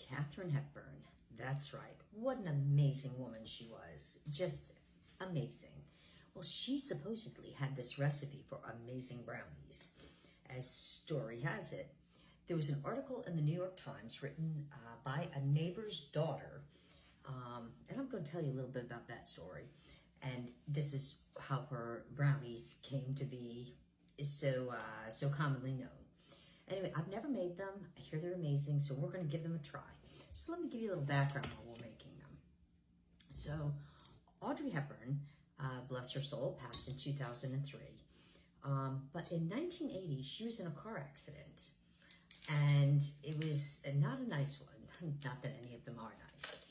Katharine Hepburn. That's right. What an amazing woman she was. Just amazing. Well, she supposedly had this recipe for amazing brownies. As story has it, there was an article in the New York Times written by a neighbor's daughter. And I'm going to tell you a little bit about that story. And this is how her brownies came to be so commonly known. Anyway, I've never made them. I hear they're amazing, so we're going to give them a try. So let me give you a little background while we're making them. So Audrey Hepburn, bless her soul, passed in 2003. But in 1980, she was in a car accident. And it was not a nice one. Not that any of them are nice.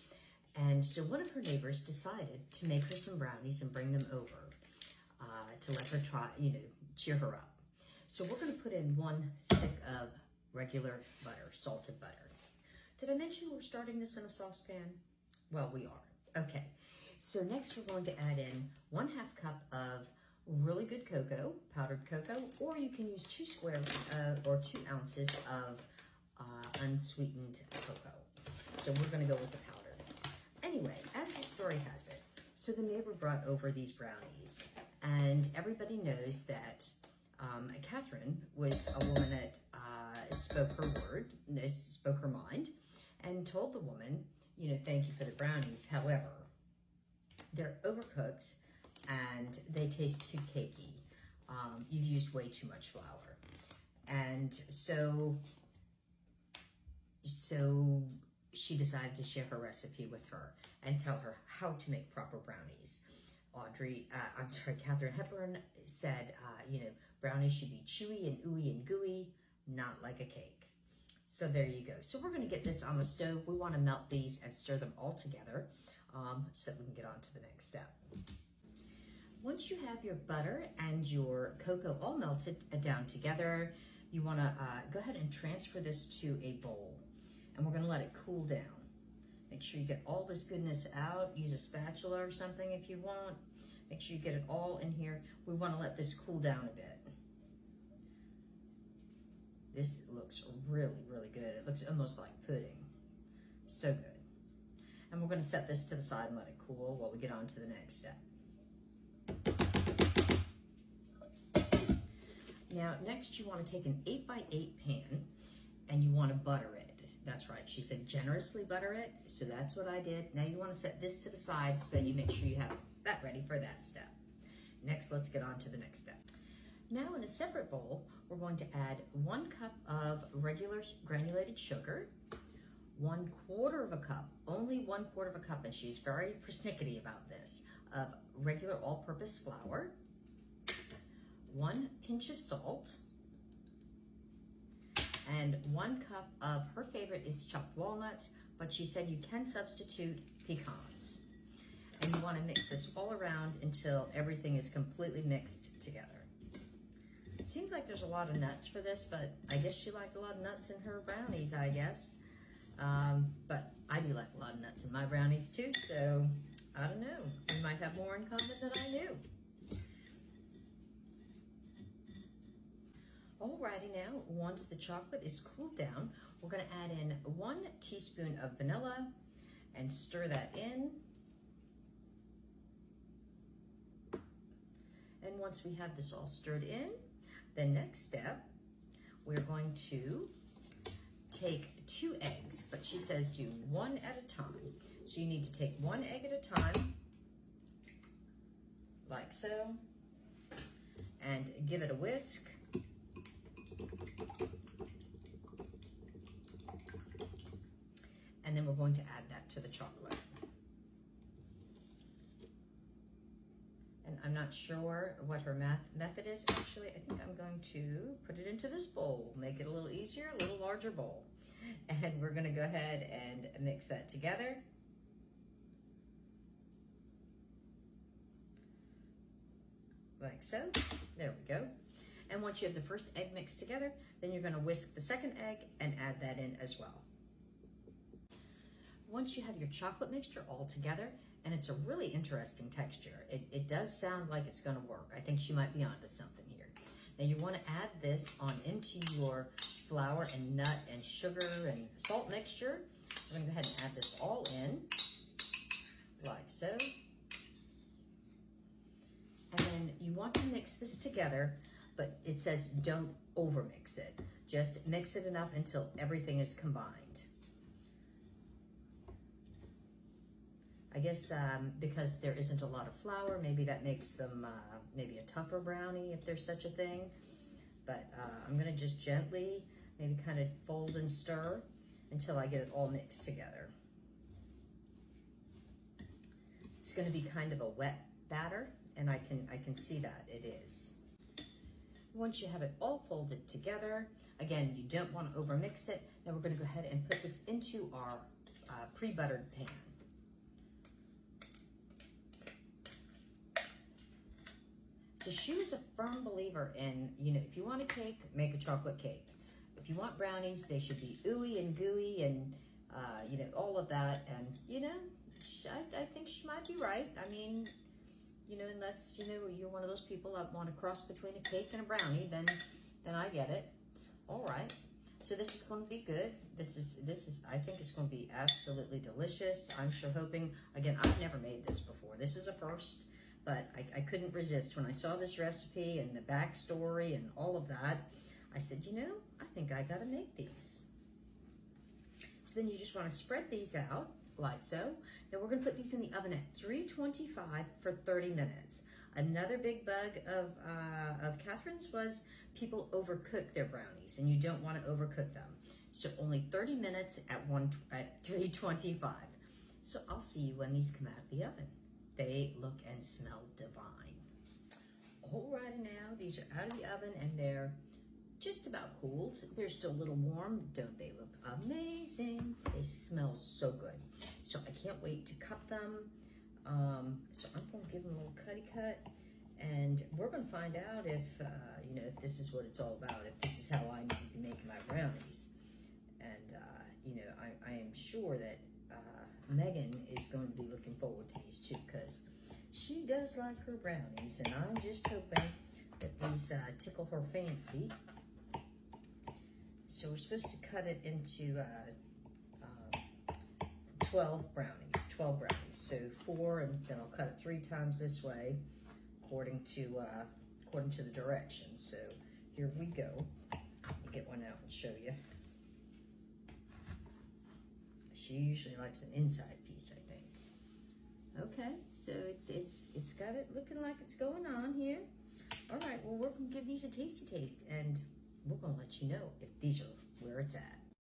And so one of her neighbors decided to make her some brownies and bring them over to let her try, cheer her up. So we're going to put in 1 stick of regular butter, salted butter. Did I mention we're starting this in a saucepan? Well, we are. Okay. So next we're going to add in 1/2 cup of really good cocoa, powdered cocoa, or you can use 2 squares or 2 ounces of unsweetened cocoa. So we're going to go with the powdered. Anyway, as the story has it, so the neighbor brought over these brownies, and everybody knows that Katharine was a woman that spoke her word, spoke her mind, and told the woman, thank you for the brownies. However, they're overcooked and they taste too cakey. You've used way too much flour. And so she decided to share her recipe with her and tell her how to make proper brownies. Katharine Hepburn said, brownies should be chewy and ooey and gooey, not like a cake. So there you go. So we're going to get this on the stove. We want to melt these and stir them all together so that we can get on to the next step. Once you have your butter and your cocoa all melted down together, you want to go ahead and transfer this to a bowl. And we're going to let it cool down. Make sure you get all this goodness out. Use a spatula or something if you want. Make sure you get it all in here. We want to let this cool down a bit. This looks really, really good. It looks almost like pudding. So good. And we're going to set this to the side and let it cool while we get on to the next step. Now, next you want to take an 8x8 pan and you want to butter it. That's right, she said generously butter it, so that's what I did. Now you want to set this to the side so that you make sure you have that ready for that step. Next, let's get on to the next step. Now in a separate bowl, we're going to add 1 cup of regular granulated sugar, 1/4 of a cup, only 1/4 of a cup, and she's very persnickety about this, of regular all-purpose flour, 1 pinch of salt, and 1 cup of, her favorite is chopped walnuts, but she said you can substitute pecans. And you want to mix this all around until everything is completely mixed together. It seems like there's a lot of nuts for this, but I guess she liked a lot of nuts in her brownies, I guess. But I do like a lot of nuts in my brownies too, so I don't know. We might have more in common than I knew. Alrighty, now, once the chocolate is cooled down, we're going to add in 1 teaspoon of vanilla and stir that in. And once we have this all stirred in, the next step, we're going to take 2 eggs, but she says do 1 at a time. So you need to take 1 egg at a time, like so, and give it a whisk. And then we're going to add that to the chocolate. And I'm not sure what her method is. Actually, I think I'm going to put it into this bowl, make it a little easier, a little larger bowl. And we're going to go ahead and mix that together. Like so. There we go. And once you have the first egg mixed together, then you're going to whisk the second egg and add that in as well. Once you have your chocolate mixture all together, and it's a really interesting texture, it does sound like it's going to work. I think she might be onto something here. Now you want to add this on into your flour and nut and sugar and salt mixture, I'm gonna go ahead and add this all in, like so. And then you want to mix this together, but it says don't overmix it. Just mix it enough until everything is combined. I guess because there isn't a lot of flour, maybe that makes them maybe a tougher brownie if there's such a thing. But I'm gonna just gently maybe kind of fold and stir until I get it all mixed together. It's gonna be kind of a wet batter, and I can see that it is. Once you have it all folded together, again, you don't want to overmix it. Now we're going to go ahead and put this into our pre-buttered pan. So she was a firm believer in, you know, if you want a cake, make a chocolate cake. If you want brownies, they should be ooey and gooey and, you know, all of that. And, you know, I think she might be right. I mean, you know, unless, you know, you're one of those people that want to cross between a cake and a brownie, then I get it. All right. So this is going to be good. This is, I think it's going to be absolutely delicious. I'm sure hoping, again, I've never made this before. This is a first, but I couldn't resist. When I saw this recipe and the backstory and all of that, I said, you know, I think I got to make these. So then you just want to spread these out like so. Now we're going to put these in the oven at 325 for 30 minutes. Another big bug of Katharine's was people overcook their brownies, and you don't want to overcook them. So only 30 minutes at 325. So I'll see you when these come out of the oven. They look and smell divine. All right, now these are out of the oven and they're just about cooled. They're still a little warm. Don't they look amazing? They smell so good. So I can't wait to cut them. So I'm going to give them a little cutty cut, and we're going to find out if, you know, if this is what it's all about, if this is how I need to be making my brownies. And, you know, I am sure that Megan is going to be looking forward to these too, because she does like her brownies, and I'm just hoping that these tickle her fancy. So we're supposed to cut it into 12 brownies. So 4, and then I'll cut it 3 times this way, according to the directions. So here we go. I'll get one out and show you. She usually likes an inside piece, I think. Okay, so it's got it looking like it's going on here. All right, well, we're gonna give these a tasty taste, and we're gonna let you know if these are where it's at.